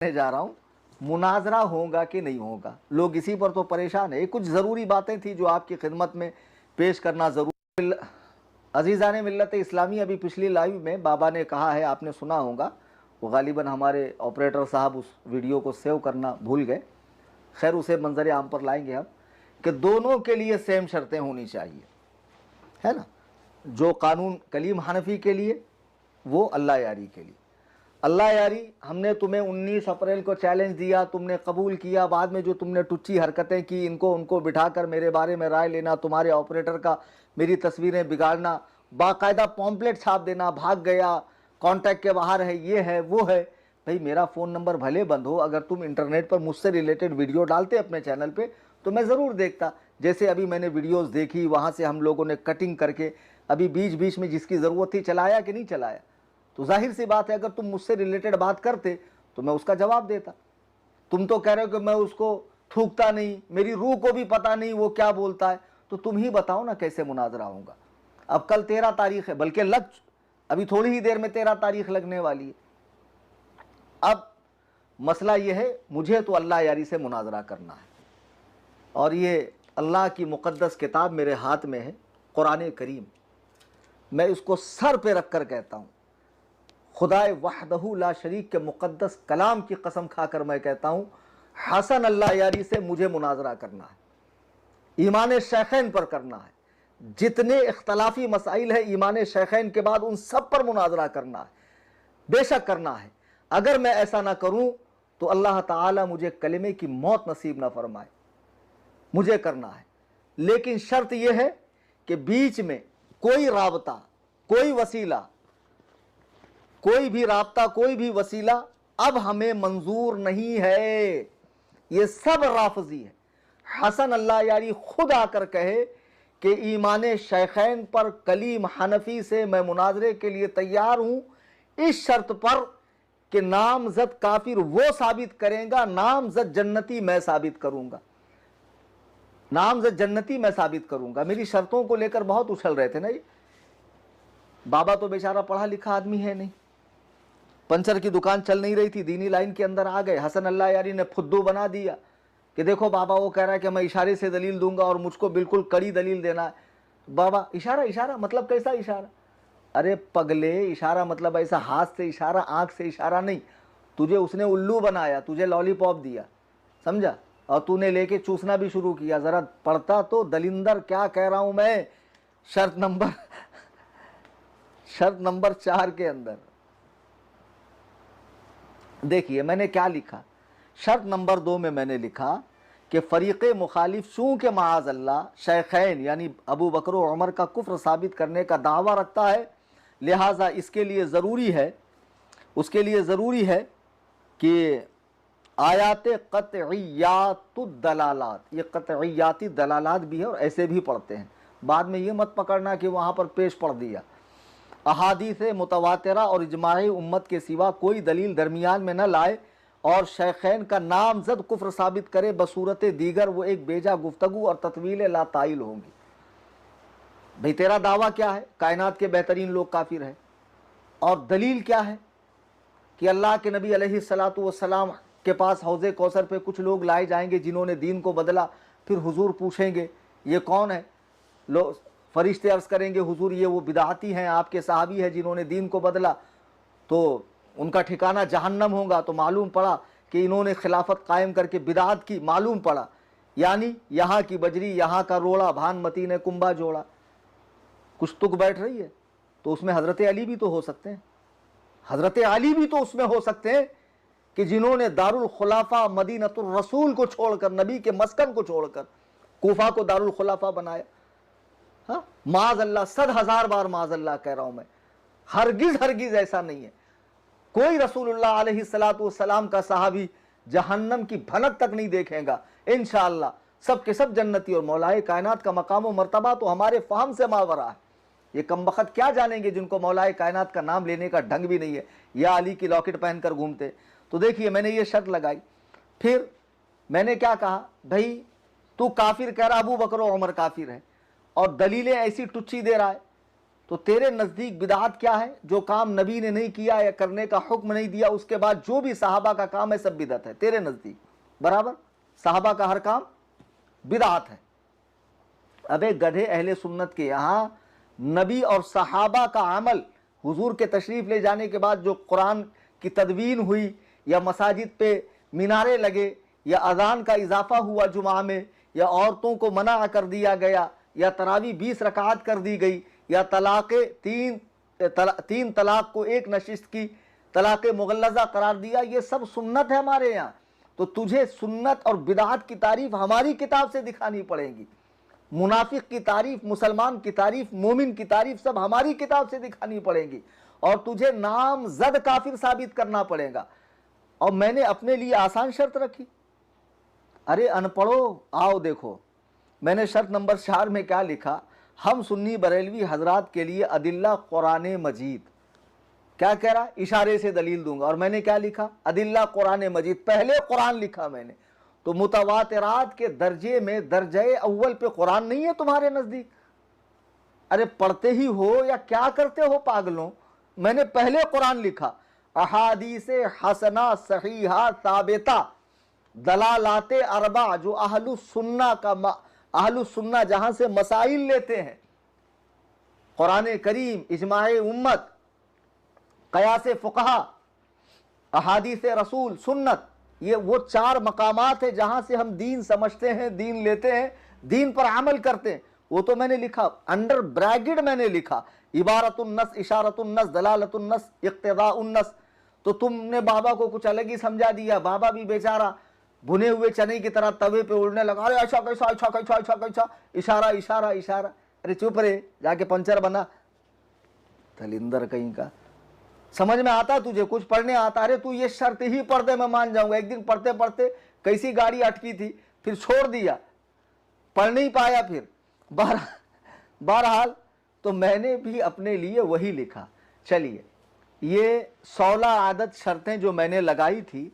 करने जा रहा हूँ, मुनाजरा होगा कि नहीं होगा। लोग इसी पर तो परेशान है। कुछ ज़रूरी बातें थी जो आपकी खिदमत में पेश करना ज़रूरी। अजीज़ान मिल्लत इस्लामी, अभी पिछली लाइव में बाबा ने कहा है, आपने सुना होगा, वो गालिबन हमारे ऑपरेटर साहब उस वीडियो को सेव करना भूल गए। खैर, उसे मंजर आम पर लाएंगे हम, कि दोनों के लिए सेम शर्तें होनी चाहिए, है ना। जो कानून कलीम हनफी के लिए, वो अल्लाह यारी के लिए। अल्लाह यारी, हमने तुम्हें 19 अप्रैल को चैलेंज दिया, तुमने कबूल किया। बाद में जो तुमने टुच्ची हरकतें की, इनको उनको बिठाकर मेरे बारे में राय लेना, तुम्हारे ऑपरेटर का मेरी तस्वीरें बिगाड़ना, बाकायदा पॉम्पलेट छाप देना, भाग गया, कॉन्टैक्ट के बाहर है, ये है वो है। भाई, मेरा फ़ोन नंबर भले बंद हो, अगर तुम इंटरनेट पर मुझसे रिलेटेड वीडियो डालते अपने चैनल पर तो मैं ज़रूर देखता। जैसे अभी मैंने वीडियोज़ देखी, वहाँ से हम लोगों ने कटिंग करके अभी बीच बीच में जिसकी ज़रूरत थी चलाया कि नहीं चलाया। तो जाहिर सी बात है, अगर तुम मुझसे रिलेटेड बात करते तो मैं उसका जवाब देता। तुम तो कह रहे हो कि मैं उसको थूकता नहीं, मेरी रूह को भी पता नहीं वो क्या बोलता है। तो तुम ही बताओ ना कैसे मुनाजरा होगा। अब कल 13 तारीख है, बल्कि अभी थोड़ी ही देर में 13 तारीख लगने वाली है। अब मसला यह है, मुझे तो अल्लाह यारी से मुनाजरा करना है, और ये अल्लाह की मुक़द्दस किताब मेरे हाथ में है, कुरान करीम। मैं इसको सर पे रख कर कहता हूँ, खुदाए वहदहू ला शरीक के मुक़द्दस कलाम की कसम खाकर मैं कहता हूँ, हसन अल्लाह यारी से मुझे मुनाजरा करना है, ईमान शैखैन पर करना है। जितने इख्तलाफी मसाइल है ईमान शैखैन के बाद, उन सब पर मुनाजरा करना है, बेशक करना है। अगर मैं ऐसा ना करूँ तो अल्लाह ताला मुझे कलिमे की मौत नसीब ना फरमाए। मुझे करना है, लेकिन शर्त यह है कि बीच में कोई राबता, कोई वसीला, कोई भी राबता, कोई भी वसीला अब हमें मंजूर नहीं है। ये सब राफजी है। हसन अल्लाह यारी खुद आकर कहे कि ईमान शैखैन पर कलीम हनफी से मैं मुनाजरे के लिए तैयार हूं, इस शर्त पर कि नामजद काफिर वो साबित करेगा, नामजद जन्नती मैं साबित करूंगा, नामजद जन्नती मैं साबित करूंगा। मेरी शर्तों को लेकर बहुत उछल रहे थे ना ये। बाबा तो बेचारा पढ़ा लिखा आदमी है नहीं, पंचर की दुकान चल नहीं रही थी, दीनी लाइन के अंदर आ गए। हसन अल्लाह यारी ने फुद्दू बना दिया कि देखो बाबा वो कह रहा है कि मैं इशारे से दलील दूंगा और मुझको बिल्कुल कड़ी दलील देना है। बाबा इशारा, इशारा मतलब कैसा इशारा? अरे पगले, इशारा मतलब ऐसा हाथ से इशारा, आंख से इशारा नहीं। तुझे उसने उल्लू बनाया, तुझे लॉलीपॉप दिया, समझा, और तूने लेके चूसना भी शुरू किया। जरा पढ़ता तो दलिंदर, क्या कह रहा हूं मैं। शर्त नंबर 4 के अंदर देखिए मैंने क्या लिखा। शर्त नंबर 2 में मैंने लिखा कि फरीक़ मुखालिफ चूँकि माअज़ अल्लाह शैखैन यानी अबू बकर और उमर का कुफ्र साबित करने का दावा रखता है, लिहाजा इसके लिए ज़रूरी है, उसके लिए ज़रूरी है कि आयात क़त्इयातुद दलालात, ये क़त्इयाती दलालात भी है और ऐसे भी पढ़ते हैं, बाद में ये मत पकड़ना कि वहाँ पर पेश पढ़ दिया। अहादीस मुतवातिरा और इजमाई उम्मत के सिवा कोई दलील दरमियान में न लाए और शैखैन का नामजद कुफ्र साबित करे, बसूरत दीगर वो एक बेजा गुफ्तगू और तत्वील ला ताइल होंगी। भाई तेरा दावा क्या है? कायनात के बेहतरीन लोग काफिर हैं, और दलील क्या है कि अल्लाह के नबी अलैहिस्सलातु वस्सलाम के पास हौज़े कौसर पे कुछ लोग लाए जाएंगे जिन्होंने दीन को बदला। फिर हुजूर पूछेंगे ये कौन है? लोग फरिश्ते अर्ज़ करेंगे हुजूर ये वो बिदअती हैं, आपके सहाबी हैं जिन्होंने दीन को बदला, तो उनका ठिकाना जहन्नम होगा। तो मालूम पड़ा कि इन्होंने खिलाफत कायम करके बिदअत की, मालूम पड़ा यानी यहाँ की बजरी यहाँ का रोड़ा, भानमती ने कुंभा जोड़ा। कुछ तुक बैठ रही है, तो उसमें हज़रत अली भी तो हो सकते हैं, हज़रत अली भी तो उसमें हो सकते हैं कि जिन्होंने दारुल खुलाफा मदीनतुर रसूल को छोड़कर, नबी के मस्कन को छोड़कर कूफा को दारुल खुलाफा बनाया। हाँ, माज़ अल्लाह, 100,000 बार माज़ अल्लाह कह रहा हूं मैं, हरगिज ऐसा नहीं है। कोई रसूलुल्लाह अलैहिस्सलातु वस्सलाम का सहाबी जहन्नम की भनक तक नहीं देखेगा इंशाअल्लाह। सब के सब जन्नती, और मौलाए कायनात का मकाम व मर्तबा तो हमारे फहम से मावरा है। ये कमबख्त क्या जानेंगे जिनको मौलाए कायनात का नाम लेने का ढंग भी नहीं है, या अली की लॉकेट पहनकर घूमते। तो देखिए मैंने ये शर्त लगाई, फिर मैंने क्या कहा, भाई तू काफिर कह रहा, अबू बकर और उमर काफिर है, और दलीलें ऐसी टुच्ची दे रहा है तो तेरे नज़दीक बिदात क्या है? जो काम नबी ने नहीं किया या करने का हुक्म नहीं दिया, उसके बाद जो भी सहाबा का काम है सब बिदअत है तेरे नज़दीक। बराबर, सहाबा का हर काम बिदात है। अबे गधे, अहले सुन्नत के यहाँ नबी और सहाबा का अमल, हुजूर के तशरीफ़ ले जाने के बाद जो कुरान की तदवीन हुई, या मसाजिद पे मीनारे लगे, या अजान का इजाफा हुआ जुमा में, या औरतों को मना कर दिया गया, या तरावी 20 रकात कर दी गई, या तीन तलाक को एक नशिस्त की तलाक मुगल्लज़ा करार दिया, ये सब सुन्नत है हमारे यहाँ। तो तुझे सुन्नत और बिदात की तारीफ हमारी किताब से दिखानी पड़ेगी। मुनाफिक की तारीफ, मुसलमान की तारीफ, मोमिन की तारीफ सब हमारी किताब से दिखानी पड़ेगी, और तुझे नामजद काफिर साबित करना पड़ेगा। और मैंने अपने लिए आसान शर्त रखी। अरे अनपढ़ो, आओ देखो, मैंने शर्त नंबर 4 में क्या लिखा? हम सुन्नी बरेलवी हजरात के लिए अदिल्ला कुरान मजीद। क्या कह रहा? इशारे से दलील दूंगा। और मैंने क्या लिखा? अदिल्ला कुरान मजीद, पहले कुरान लिखा मैंने। तो मुतवातिरात के दर्जे में दर्जे अव्वल पे कुरान नहीं है तुम्हारे नजदीक? अरे पढ़ते ही हो या क्या करते हो पागलों? मैंने पहले कुरान लिखा। अहादीसे हसना सहीहा साबिता दलालाते अरबा, जो अहलुस सुन्ना जहां से मसाइल लेते हैं, कुरान करीम, इजमाए उम्मत, कयास फुकहा, अहादीस रसूल, सुन्नत, ये वो 4 मकामात है जहां से हम दीन समझते हैं, दीन लेते हैं, दीन पर अमल करते हैं। वो तो मैंने लिखा, अंडर ब्रैकेट मैंने लिखा, इबारतुन्नस, इशारतुन्नस, दलालतुन्नस, इक्तिदाउन्नस। तो तुमने बाबा को कुछ अलग ही समझा दिया। बाबा भी बेचारा भुने हुए चने की तरह तवे पे उड़ने लगा। अरे ऐसा कैसा, ऐसा कैसा, ऐसा कैसा, इशारा इशारा इशारा। अरे चुप रे, जाके पंचर बना, थलिंदर कहीं का। समझ में आता तुझे? कुछ पढ़ने आता? अरे तू ये शर्त ही पढ़ दे, मैं मान जाऊंगा। एक दिन पढ़ते पढ़ते कैसी गाड़ी अटकी थी, फिर छोड़ दिया, पढ़ नहीं पाया। फिर बहरहाल तो मैंने भी अपने लिए वही लिखा। चलिए, ये 16 आदत शर्तें जो मैंने लगाई थी,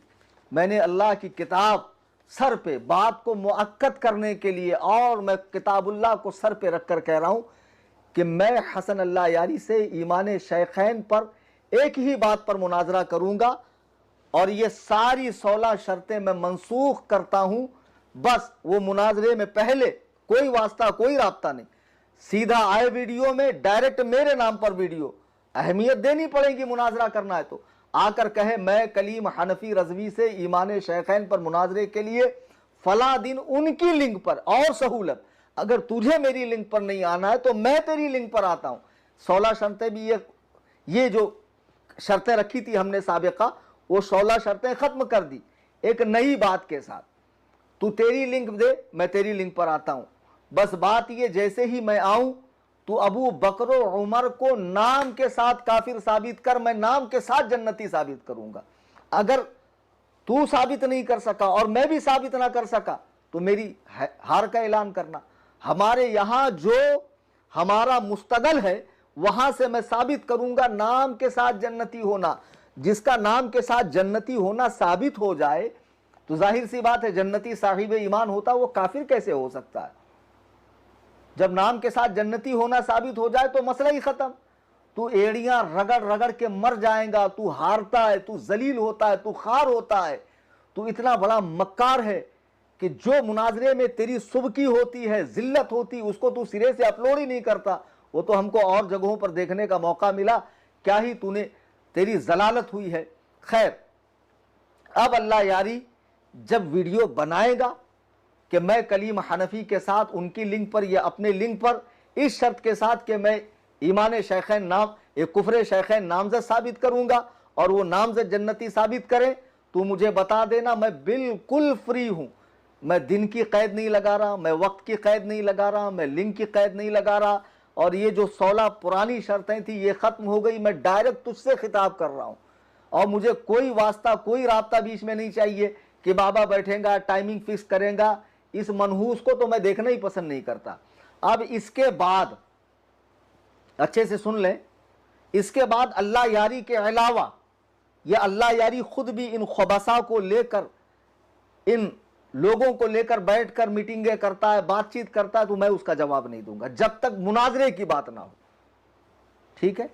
मैंने अल्लाह की किताब सर पे बात को मुअक्कद करने के लिए, और मैं किताबुल्लाह को सर पे रख कर कह रहा हूं कि मैं हसन अल्लाह यारी से ईमान शेखैन पर एक ही बात पर मुनाजरा करूंगा, और ये सारी 16 शर्तें मैं मनसूख करता हूं। बस वो मुनाजरे में पहले कोई वास्ता, कोई राब्ता नहीं, सीधा आए वीडियो में, डायरेक्ट मेरे नाम पर वीडियो। अहमियत देनी पड़ेगी, मुनाजरा करना है तो आकर कहे मैं कलीम हनफी रजवी से ईमान शेखैन पर मुनाजरे के लिए फला दिन उनकी लिंक पर, और सहूलत अगर तुझे मेरी लिंक पर नहीं आना है तो मैं तेरी लिंक पर आता हूं। 16 शर्तें भी ये जो शर्तें रखी थी हमने साबिका, वो 16 शर्तें खत्म कर दी एक नई बात के साथ। तू तेरी लिंक दे, मैं तेरी लिंक पर आता हूं। बस बात ये, जैसे ही मैं आऊं तू अबू बकर उमर को नाम के साथ काफिर साबित कर, मैं नाम के साथ जन्नती साबित करूंगा। अगर तू साबित नहीं कर सका और मैं भी साबित ना कर सका तो मेरी हार का ऐलान करना। हमारे यहां जो हमारा मुस्तदल है वहां से मैं साबित करूंगा नाम के साथ जन्नती होना। जिसका नाम के साथ जन्नती होना साबित हो जाए तो जाहिर सी बात है जन्नती साहिब ईमान होता, वो काफिर कैसे हो सकता है? जब नाम के साथ जन्नती होना साबित हो जाए तो मसला ही खत्म। तू एड़ियां रगड़ रगड़ के मर जाएगा, तू हारता है, तू जलील होता है, तू खार होता है, तू इतना बड़ा मक्कार है कि जो मुनाजरे में तेरी सुबकी होती है, जिल्लत होती, उसको तू सिरे से अपलोड ही नहीं करता। वो तो हमको और जगहों पर देखने का मौका मिला, क्या ही तूने, तेरी जलालत हुई है। खैर, अब अल्लाह यारी जब वीडियो बनाएगा कि मैं कलीम हनफी के साथ उनकी लिंक पर या अपने लिंक पर, इस शर्त के साथ कि मैं ईमान शेखैन नाम, एक कुफरे शेखैन नामजद साबित करूंगा और वो नामजद जन्नती साबित करें, तो मुझे बता देना, मैं बिल्कुल फ्री हूं। मैं दिन की कैद नहीं लगा रहा, मैं वक्त की कैद नहीं लगा रहा, मैं लिंक की कैद नहीं लगा रहा। और ये जो 16 पुरानी शर्तें थी ये खत्म हो गई, मैं डायरेक्ट तुझसे खिताब कर रहा हूं। और मुझे कोई वास्ता, कोई राब्ता बीच में नहीं चाहिए कि बाबा बैठेगा, टाइमिंग फिक्स करेगा। इस मनहूस को तो मैं देखना ही पसंद नहीं करता। अब इसके बाद अच्छे से सुन लें, इसके बाद अल्लाह यारी के अलावा यह अल्लाह यारी खुद भी इन खबसा को लेकर, इन लोगों को लेकर बैठकर मीटिंगें करता है, बातचीत करता है, तो मैं उसका जवाब नहीं दूंगा जब तक मुनाजरे की बात ना हो। ठीक है,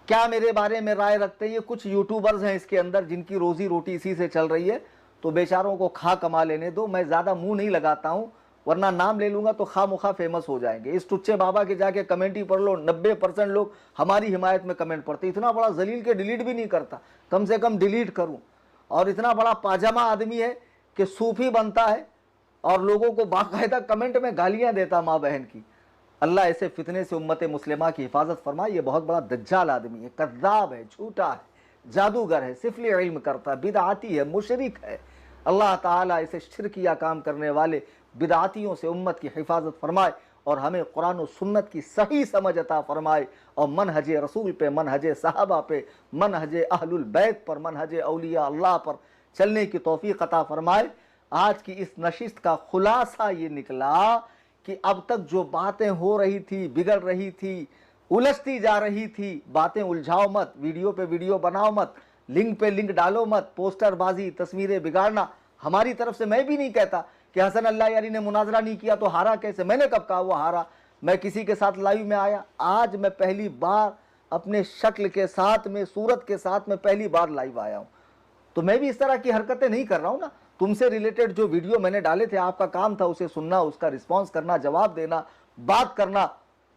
क्या मेरे बारे में राय रखते हैं? ये कुछ यूट्यूबर्स हैं इसके अंदर जिनकी रोजी रोटी इसी से चल रही है, तो बेचारों को खा कमा लेने दो। मैं ज़्यादा मुंह नहीं लगाता हूँ, वरना नाम ले लूँगा तो खा मुखा फेमस हो जाएंगे। इस टुच्चे बाबा के जाके कमेंट ही पढ़ लो, 90% लोग हमारी हिमायत में कमेंट पढ़ते। इतना बड़ा जलील के डिलीट भी नहीं करता, कम से कम डिलीट करूँ। और इतना बड़ा पाजामा आदमी है कि सूफी बनता है और लोगों को बाकायदा कमेंट में गालियाँ देता माँ बहन की। अल्लाह ऐसे फितने से उम्मत मुस्लिमा की हिफाजत फरमाए। ये बहुत बड़ा दज्जाल आदमी है, कद्दाब है, झूठा है, जादूगर है, सिफली इल्म करता है, बिदआती है, मुशरिक है। अल्लाह ताला इसे शिरकिया काम करने वाले बिदआतियों से उम्मत की हिफाजत फरमाए और हमें कुरान और सुन्नत की सही समझ अता फरमाए और मनहज रसूल पे, मनहज सहाबा पे, मनहज अहलुल बैत पर, मनहज औलिया अल्लाह पर चलने की तौफीक अता फरमाए। आज की इस नशिस्त का खुलासा ये निकला कि अब तक जो बातें हो रही थी, बिगड़ रही थी, उलझती जा रही थी, बातें उलझाओ मत, वीडियो पे वीडियो बनाओ मत, लिंक पे लिंक डालो मत, पोस्टरबाजी, तस्वीरें बिगाड़ना। हमारी तरफ से मैं भी नहीं कहता कि हसन अल्लाह यारी ने मुनाजरा नहीं किया तो हारा कैसे। मैंने कब कहा वो हारा? मैं किसी के साथ लाइव में आया? आज मैं पहली बार अपने शक्ल के साथ में, सूरत के साथ में पहली बार लाइव आया हूँ। तो मैं भी इस तरह की हरकतें नहीं कर रहा हूँ ना। तुमसे रिलेटेड जो वीडियो मैंने डाले थे, आपका काम था उसे सुनना, उसका रिस्पॉन्स करना, जवाब देना, बात करना।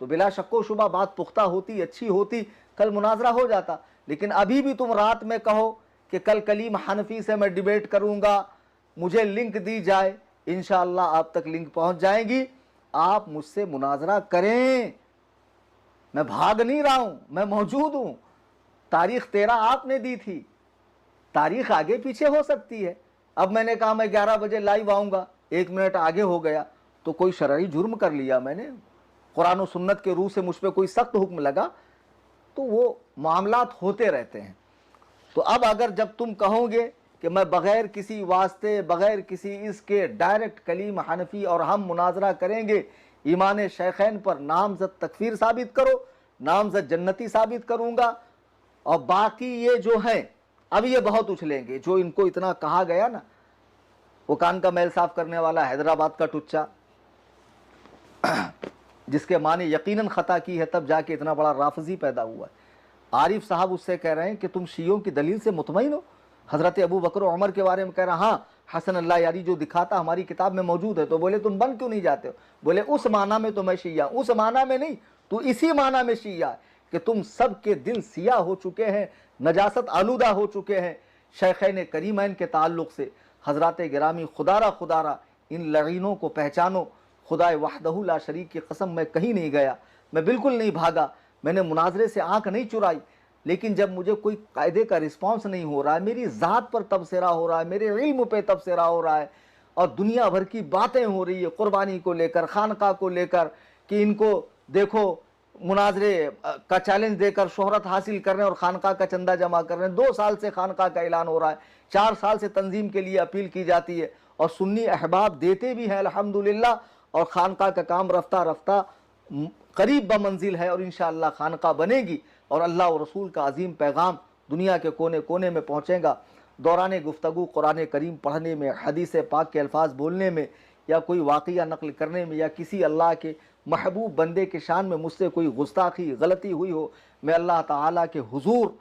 तो बिला शक्को शुबा बात पुख्ता होती, अच्छी होती, कल मुनाजरा हो जाता। लेकिन अभी भी तुम रात में कहो कि कल कलीम हनफी से मैं डिबेट करूंगा, मुझे लिंक दी जाए, इंशाअल्लाह आप तक लिंक पहुंच जाएगी। आप मुझसे मुनाजरा करें, मैं भाग नहीं रहा हूं, मैं मौजूद हूं। तारीख 13 आपने दी थी, तारीख आगे पीछे हो सकती है। अब मैंने कहा मैं 11 बजे लाइव आऊंगा, 1 मिनट आगे हो गया तो कोई शरई जुर्म कर लिया मैंने, कुरान और सुन्नत के रूह से मुझ पर कोई सख्त हुक्म लगा, तो वो मामलात होते रहते हैं। तो अब अगर जब तुम कहोगे कि मैं बग़ैर किसी वास्ते, बग़ैर किसी इसके डायरेक्ट कलीम हनफी और हम मुनाजरा करेंगे, ईमान शेखैन पर नामज़द तकफीर साबित करो, नामज़द जन्नती साबित करूँगा। और बाकी ये जो हैं, अब ये बहुत उछलेंगे, जो इनको इतना कहा गया ना, वो कान का मैल साफ करने वाला हैदराबाद का टुच्चा, जिसके माने यकीनन ख़ता की है तब जाके इतना बड़ा राफजी पैदा हुआ है। आरिफ साहब उससे कह रहे हैं कि तुम शियों की दलील से मुतमईन हो? हज़रत अबू बकर और उमर के बारे में कह रहा, हाँ हसन अल्लाह यारी जो दिखाता हमारी किताब में मौजूद है। तो बोले तुम बन क्यों नहीं जाते हो? बोले उस माना में तो मैं शिया, उस माना में नहीं, तो इसी माना में शिया कि तुम सब के दिल सिया हो चुके हैं, नजासत आलूदा हो चुके हैं शेखैन करीमैन के ताल्लुक़ से। हज़रात गिरामी, खुदारा खुदारा इन लईनों को पहचानो। खुदाए वहदहू ला शरीक की कसम, मैं कहीं नहीं गया, मैं बिल्कुल नहीं भागा, मैंने मुनाजरे से आंख नहीं चुराई। लेकिन जब मुझे कोई कायदे का रिस्पांस नहीं हो रहा है, मेरी ज़ात पर तबसरा हो रहा है, मेरे इल्म पे तबसरा हो रहा है और दुनिया भर की बातें हो रही है कुर्बानी को लेकर, खानका को लेकर, कि इनको देखो मुनाजरे का चैलेंज देकर शोहरत हासिल कर रहे हैं और खानका का चंदा जमा कर रहे हैं। 2 साल से खानका का ऐलान हो रहा है, 4 साल से तंजीम के लिए अपील की जाती है और सुन्नी अहबाब देते भी हैं अल्हम्दुलिल्लाह। और खानका का काम रफ्ता रफ्ता करीब बमंजिल है और इंशाअल्लाह खानका बनेगी और अल्लाह और रसूल का अजीम पैगाम दुनिया के कोने कोने में पहुँचेगा। दौरान गुफ्तगू कुरान करीम पढ़ने में, हदीस पाक के अल्फाज बोलने में, या कोई वाक़या नकल करने में, या किसी अल्लाह के महबूब बंदे के शान में मुझसे कोई गुस्ताखी गलती हुई हो, मैं अल्लाह ताला के हुजूर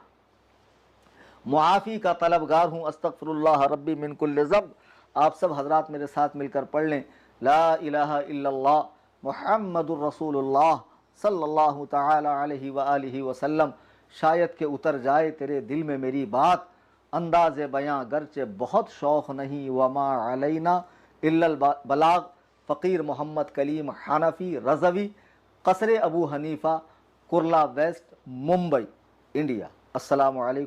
मुआफ़ी का तलबगार हूँ। अस्तग़फिरुल्लाह रब्बी मिन कुल्लि ज़ंब। आप सब हजरात मेरे साथ मिलकर पढ़ लें, ला इलाहा इल्लल्लाह मुहम्मदुर रसूलुल्लाह सल्लल्लाहु तआला अलैहि व आलिहि वसल्लम। शायद के उतर जाए तेरे दिल में मेरी बात, अंदाज़े बयां गर्चे बहुत शौक़ नहीं, वमा अलैना इल्लल बलाग। फ़कीर मोहम्मद कलीम हनफी रज़वी, क़स्र अबू हनीफ़ा, कुर्ला वेस्ट, मुंबई, इंडिया। अस्सलामु अलैकुम।